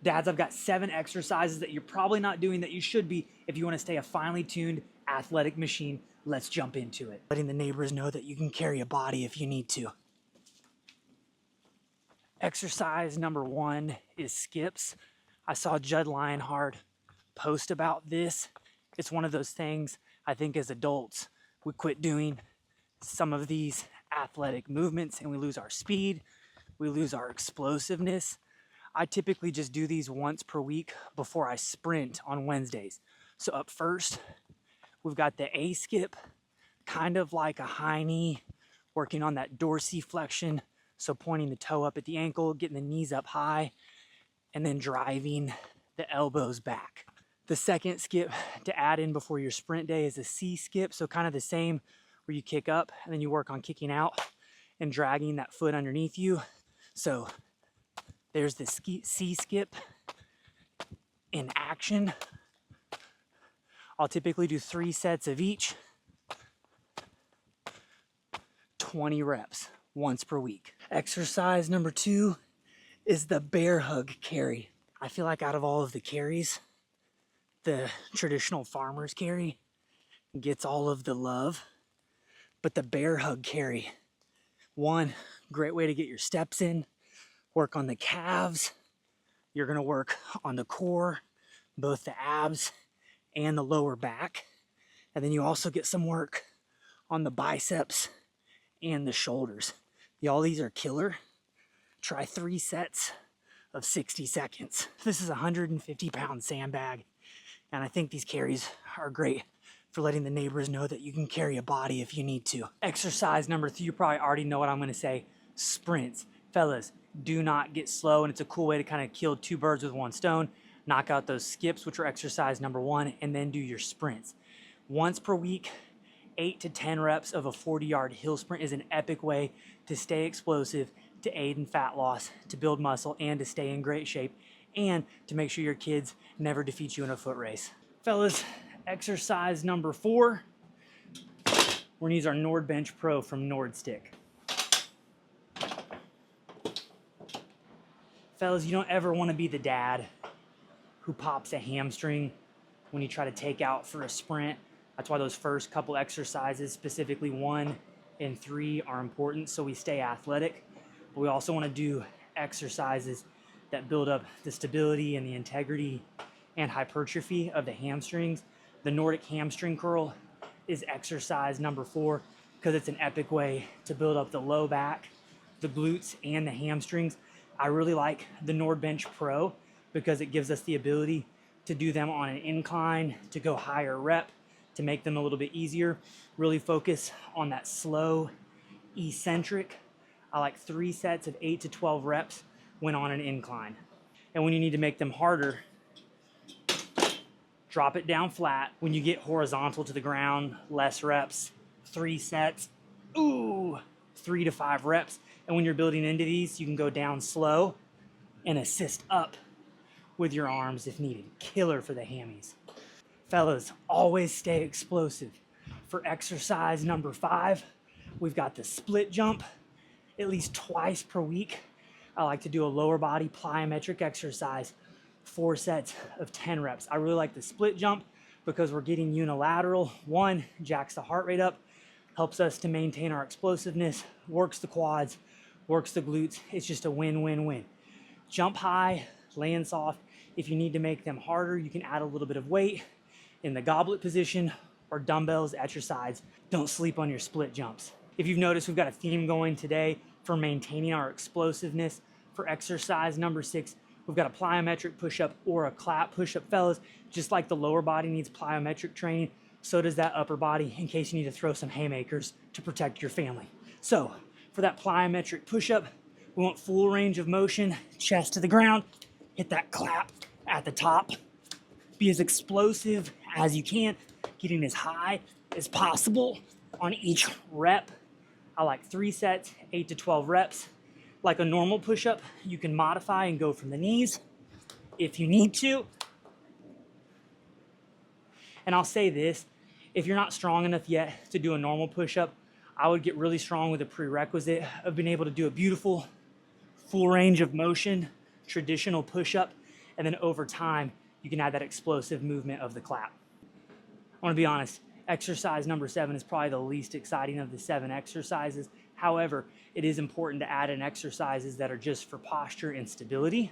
Dads, I've got 7 exercises that you're probably not doing that you should be if you want to stay a finely tuned athletic machine. Let's jump into it. Letting the neighbors know that you can carry a body if you need to. Exercise number 1 is skips. I saw Judd Lionheart post about this. It's one of those things I think as adults we quit doing some of these athletic movements and we lose our speed, we lose our explosiveness. I typically just do these once per week before I sprint on Wednesdays. So up first, we've got the A skip, kind of like a high knee, working on that dorsiflexion. So pointing the toe up at the ankle, getting the knees up high, and then driving the elbows back. The second skip to add in before your sprint day is a C skip. So kind of the same where you kick up and then you work on kicking out and dragging that foot underneath you. So there's the C skip in action. I'll typically do 3 sets of each, 20 reps once per week. Exercise number 2 is the bear hug carry. I feel like out of all of the carries, the traditional farmer's carry gets all of the love, but the bear hug carry, one, great way to get your steps in, work on the calves. You're gonna work on the core, both the abs and the lower back. And then you also get some work on the biceps and the shoulders. Y'all, these are killer. Try 3 sets of 60 seconds. This is a 150-pound sandbag, and I think these carries are great for letting the neighbors know that you can carry a body if you need to. Exercise number 3, you probably already know what I'm gonna say, sprints. Fellas, do not get slow, and it's a cool way to kind of kill 2 birds with 1 stone. Knock out those skips, which are exercise number 1, and then do your sprints. Once per week, 8 to 10 reps of a 40-yard hill sprint is an epic way to stay explosive, to aid in fat loss, to build muscle, and to stay in great shape, and to make sure your kids never defeat you in a foot race. Fellas, exercise number 4, we're gonna use our Nord Bench Pro from Nordstick. Fellas, you don't ever wanna be the dad who pops a hamstring when you try to take out for a sprint. That's why those first couple exercises, specifically 1 and 3, are important so we stay athletic. But we also want to do exercises that build up the stability and the integrity and hypertrophy of the hamstrings. The Nordic Hamstring Curl is exercise number 4 because it's an epic way to build up the low back, the glutes, and the hamstrings. I really like the Nord Bench Pro because it gives us the ability to do them on an incline, to go higher rep, to make them a little bit easier. Really focus on that slow, eccentric. I like 3 sets of 8 to 12 reps when on an incline. And when you need to make them harder, drop it down flat. When you get horizontal to the ground, less reps, 3 sets, 3 to 5 reps. And when you're building into these, you can go down slow and assist up with your arms if needed. Killer for the hammies. Fellas, always stay explosive. For exercise number 5, we've got the split jump. At least twice per week, I like to do a lower body plyometric exercise, 4 sets of 10 reps. I really like the split jump because we're getting unilateral. 1, jacks the heart rate up, helps us to maintain our explosiveness, works the quads, works the glutes. It's just a win-win-win. Jump high, land soft. If you need to make them harder, you can add a little bit of weight in the goblet position or dumbbells at your sides. Don't sleep on your split jumps. If you've noticed, we've got a theme going today for maintaining our explosiveness. For exercise number 6, we've got a plyometric push-up or a clap push-up. Fellas, just like the lower body needs plyometric training, so does that upper body in case you need to throw some haymakers to protect your family. So for that plyometric push-up, we want full range of motion, chest to the ground, hit that clap at the top, be as explosive as you can, getting as high as possible on each rep. I like 3 sets, 8 to 12 reps. Like a normal push-up, you can modify and go from the knees if you need to. And I'll say this, if you're not strong enough yet to do a normal push-up, I would get really strong with a prerequisite of being able to do a beautiful full range of motion, traditional push-up, And then over time, you can add that explosive movement of the clap. I want to be honest, exercise number 7 is probably the least exciting of the 7 exercises. However, it is important to add in exercises that are just for posture and stability.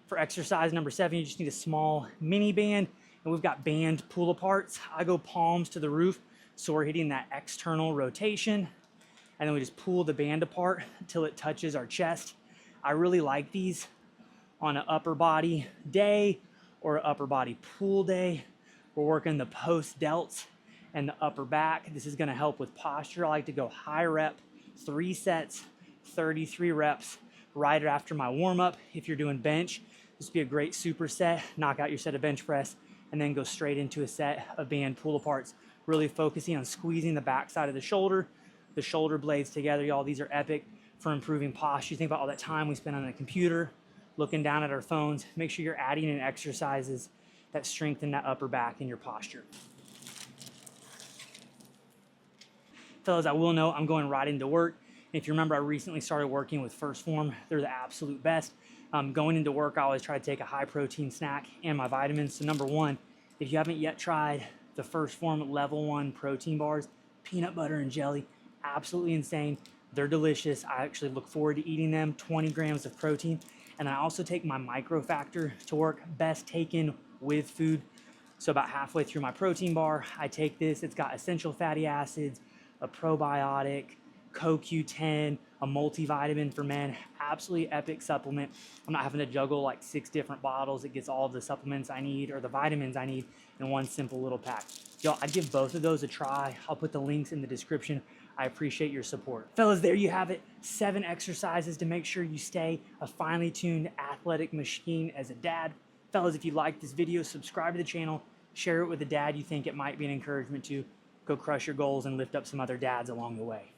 For exercise number 7, you just need a small mini band, and we've got band pull aparts. I go palms to the roof, so we're hitting that external rotation, and then we just pull the band apart until it touches our chest. I really like these on an upper body day or an upper body pull day. We're working the post delts and the upper back. This is gonna help with posture. I like to go high rep, 3 sets, 33 reps, right after my warm up. If you're doing bench, this would be a great superset. Knock out your set of bench press and then go straight into a set of band pull aparts. Really focusing on squeezing the backside of the shoulder blades together. Y'all, these are epic for improving posture. You think about all that time we spend on the computer, looking down at our phones. Make sure you're adding in exercises that strengthen that upper back and your posture. Fellas, I will know I'm going right into work. If you remember, I recently started working with First Form. They're the absolute best. Going into work, I always try to take a high protein snack and my vitamins. So number 1, if you haven't yet tried the First Form Level 1 protein bars, peanut butter and jelly, absolutely insane. They're delicious. I actually look forward to eating them. 20 grams of protein. And I also take my micro factor to work, best taken with food. So about halfway through my protein bar, I take this. It's got essential fatty acids, a probiotic, CoQ10, a multivitamin for men. Absolutely epic supplement. I'm not having to juggle like 6 different bottles. It gets all of the supplements I need or the vitamins I need in one simple little pack. Y'all, I'd give both of those a try. I'll put the links in the description. I appreciate your support. Fellas, there you have it. 7 exercises to make sure you stay a finely tuned athletic machine as a dad. Fellas, if you like this video, subscribe to the channel, share it with a dad you think it might be an encouragement to. Go crush your goals and lift up some other dads along the way.